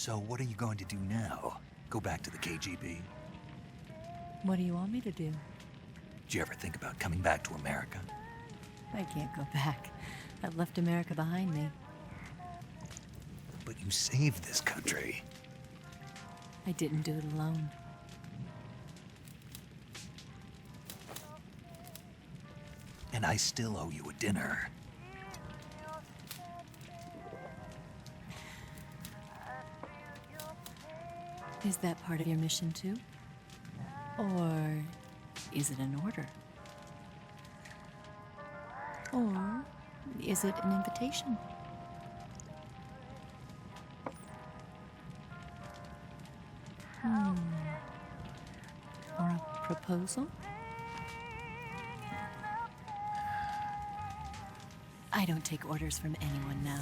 So what are you going to do now? Go back to the KGB? What do you want me to do? Did you ever think about coming back to America? I can't go back. I've left America behind me. But you saved this country. I didn't do it alone. And I still owe you a dinner. Is that part of your mission too? Or is it an order? Or is it an invitation? Or a proposal? I don't take orders from anyone now.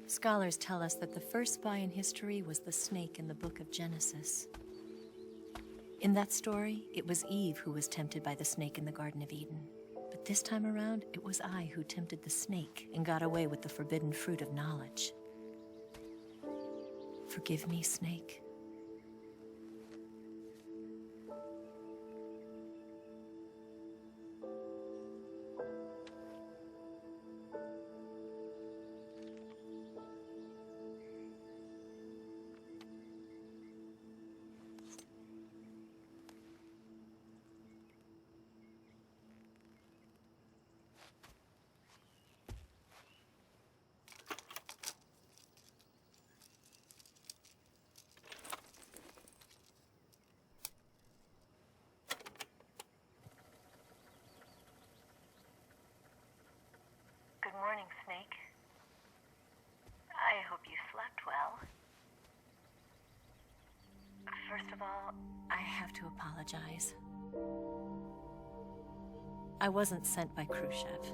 Scholars tell us that the first spy in history was the snake in the book of Genesis. In that story, it was Eve who was tempted by the snake in the Garden of Eden. But this time around, it was I who tempted the snake and got away with the forbidden fruit of knowledge. Forgive me, snake. Good morning, Snake. I hope you slept well. First of all, I have to apologize. I wasn't sent by Khrushchev.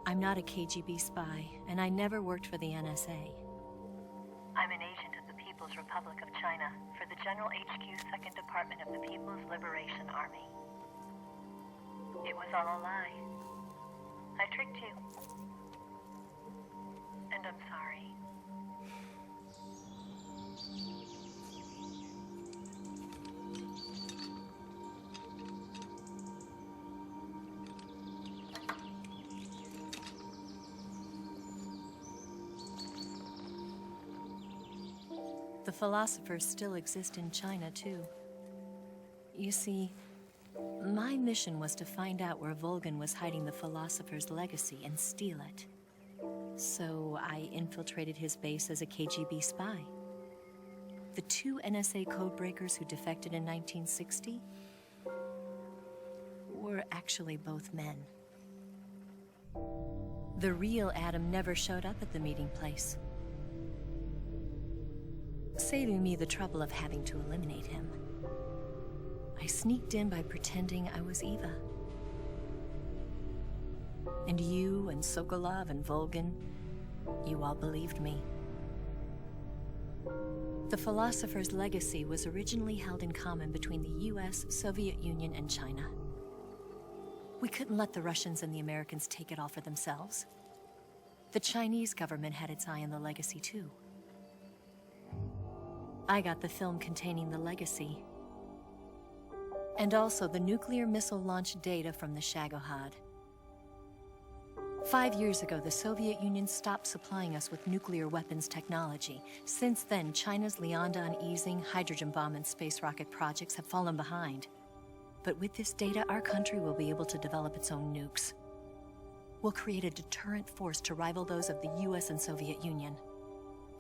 I'm not a KGB spy, and I never worked for the NSA. I'm an agent of the People's Republic of China for the General HQ 2nd Department of the People's Liberation Army. It was all a lie. I tricked you. And I'm sorry. The philosophers still exist in China, too. You see, my mission was to find out where Volgan was hiding the philosopher's legacy and steal it. So I infiltrated his base as a KGB spy. The two NSA codebreakers who defected in 1960 were actually both men. The real Adam never showed up at the meeting place, saving me the trouble of having to eliminate him. I sneaked in by pretending I was Eva. And you and Sokolov and Volgin, you all believed me. The philosopher's legacy was originally held in common between the US, Soviet Union, and China. We couldn't let the Russians and the Americans take it all for themselves. The Chinese government had its eye on the legacy too. I got the film containing the legacy, and also the nuclear missile launch data from the Shagohod. 5 years ago, the Soviet Union stopped supplying us with nuclear weapons technology. Since then, China's Liaodong easing, hydrogen bomb, and space rocket projects have fallen behind. But with this data, our country will be able to develop its own nukes. We'll create a deterrent force to rival those of the US and Soviet Union.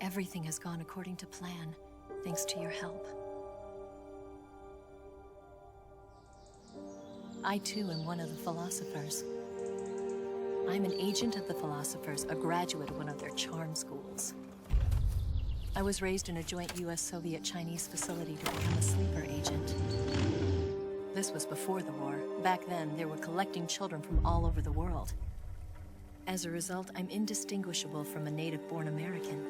Everything has gone according to plan, thanks to your help. I too am one of the philosophers. I'm an agent of the philosophers, a graduate of one of their charm schools. I was raised in a joint US-Soviet-Chinese facility to become a sleeper agent. This was before the war. Back then, they were collecting children from all over the world. As a result, I'm indistinguishable from a native-born American.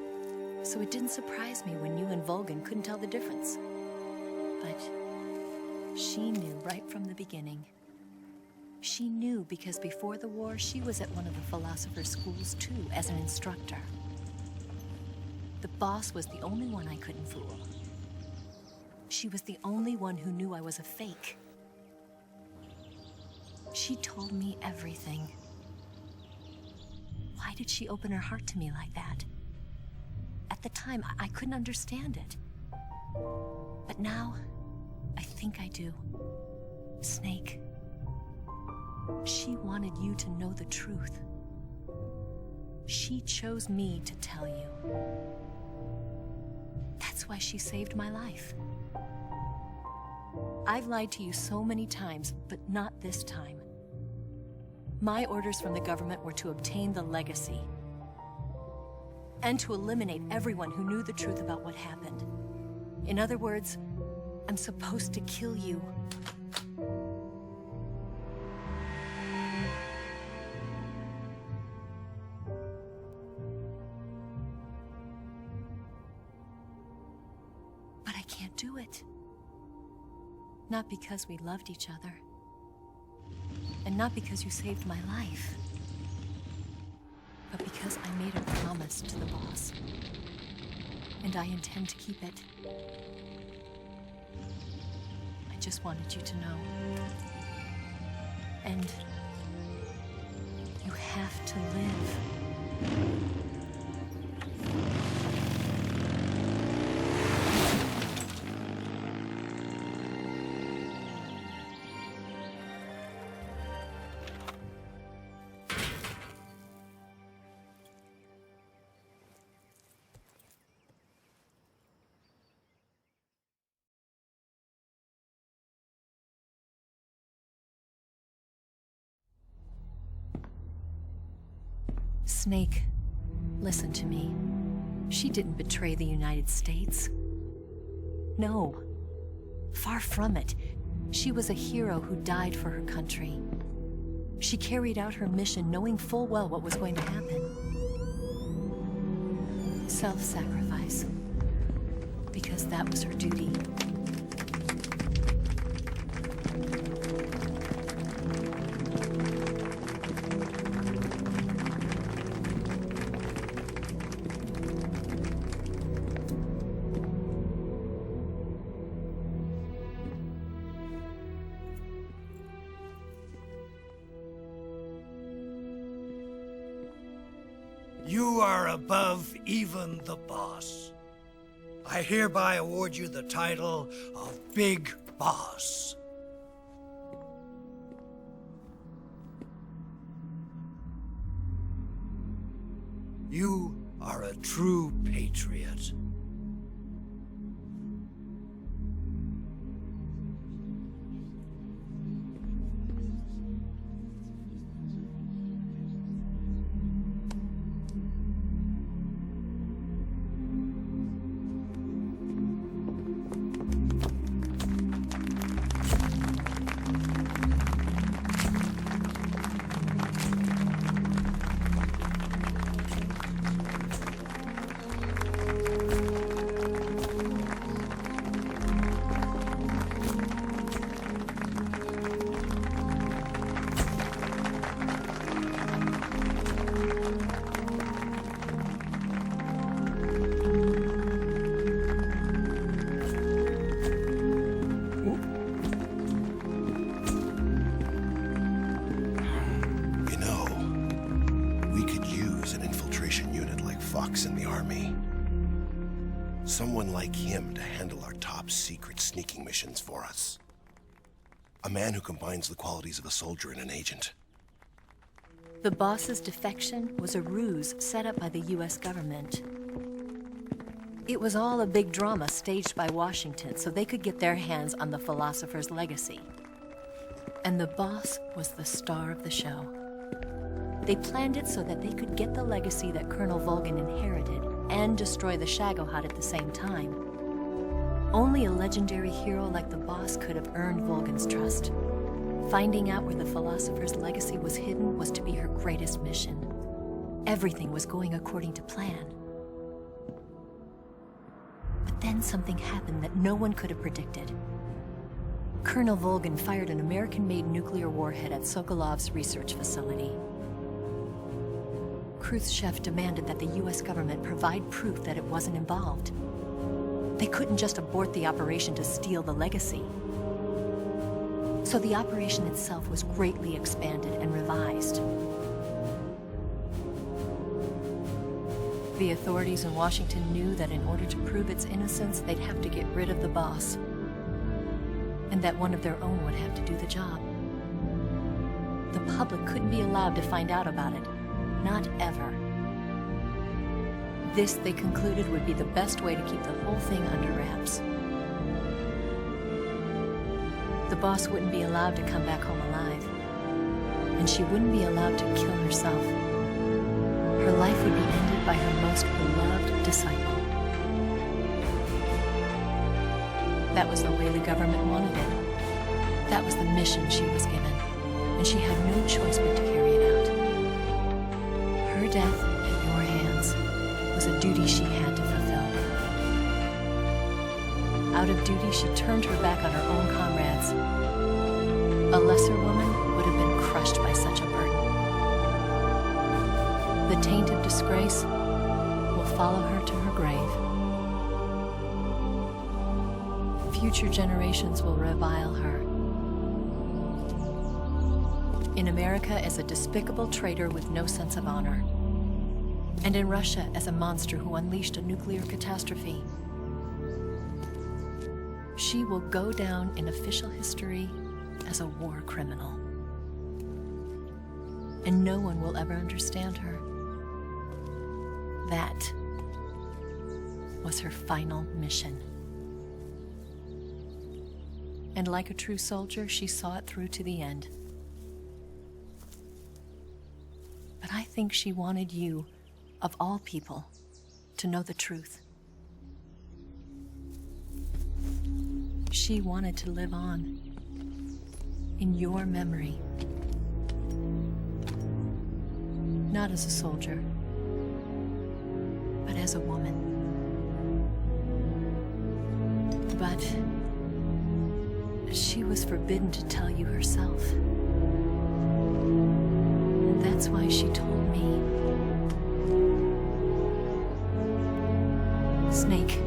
So it didn't surprise me when you and Volgin couldn't tell the difference. But she knew right from the beginning. She knew because before the war, she was at one of the philosopher's schools too, as an instructor. The boss was the only one I couldn't fool. She was the only one who knew I was a fake. She told me everything. Why did she open her heart to me like that? At the time, I couldn't understand it. But now, I think I do. Snake, she wanted you to know the truth. She chose me to tell you. That's why she saved my life. I've lied to you so many times, but not this time. My orders from the government were to obtain the legacy and to eliminate everyone who knew the truth about what happened. In other words, I'm supposed to kill you. But I can't do it. Not because we loved each other. And not because you saved my life. But because I made a promise to the boss. And I intend to keep it. I just wanted you to know. And you have to live. Snake, listen to me. She didn't betray the United States. No. Far from it. She was a hero who died for her country. She carried out her mission knowing full well what was going to happen. Self-sacrifice. Because that was her duty. You are above even the boss. I hereby award you the title of Big Boss. You are a true patriot. works in the army. Someone like him to handle our top secret sneaking missions for us. A man who combines the qualities of a soldier and an agent. The boss's defection was a ruse set up by the US government. It was all a big drama staged by Washington so they could get their hands on the philosopher's legacy. And the boss was the star of the show. They planned it so that they could get the legacy that Colonel Volgin inherited and destroy the Shagohod at the same time. Only a legendary hero like the boss could have earned Volgin's trust. Finding out where the philosopher's legacy was hidden was to be her greatest mission. Everything was going according to plan. But then something happened that no one could have predicted. Colonel Volgin fired an American-made nuclear warhead at Sokolov's research facility. Khrushchev demanded that the US government provide proof that it wasn't involved. They couldn't just abort the operation to steal the legacy. So the operation itself was greatly expanded and revised. The authorities in Washington knew that in order to prove its innocence, they'd have to get rid of the boss, and that one of their own would have to do the job. The public couldn't be allowed to find out about it. Not ever. This, they concluded, would be the best way to keep the whole thing under wraps. The boss wouldn't be allowed to come back home alive, and she wouldn't be allowed to kill herself. Her life would be ended by her most beloved disciple. That was the way the government wanted it. That was the mission she was given, and she had no choice but to carry it out. Her death at your hands was a duty she had to fulfill. Out of duty, she turned her back on her own comrades. A lesser woman would have been crushed by such a burden. The taint of disgrace will follow her to her grave. Future generations will revile her. In America as a despicable traitor with no sense of honor. And in Russia as a monster who unleashed a nuclear catastrophe. She will go down in official history as a war criminal. And no one will ever understand her. That was her final mission. And like a true soldier, she saw it through to the end. But I think she wanted you, of all people, to know the truth. She wanted to live on in your memory. Not as a soldier, but as a woman. But she was forbidden to tell you herself. And that's why she told me. Snake,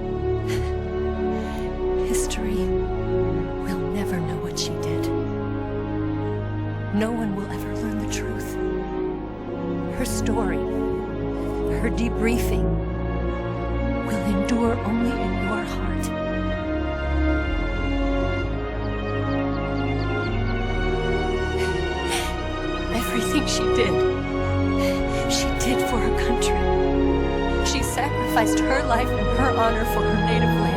history will never know what she did. No one will ever learn the truth. Her story, her debriefing, will endure only in your heart. Everything she did for her country. She sacrificed her life and her honor for her native land.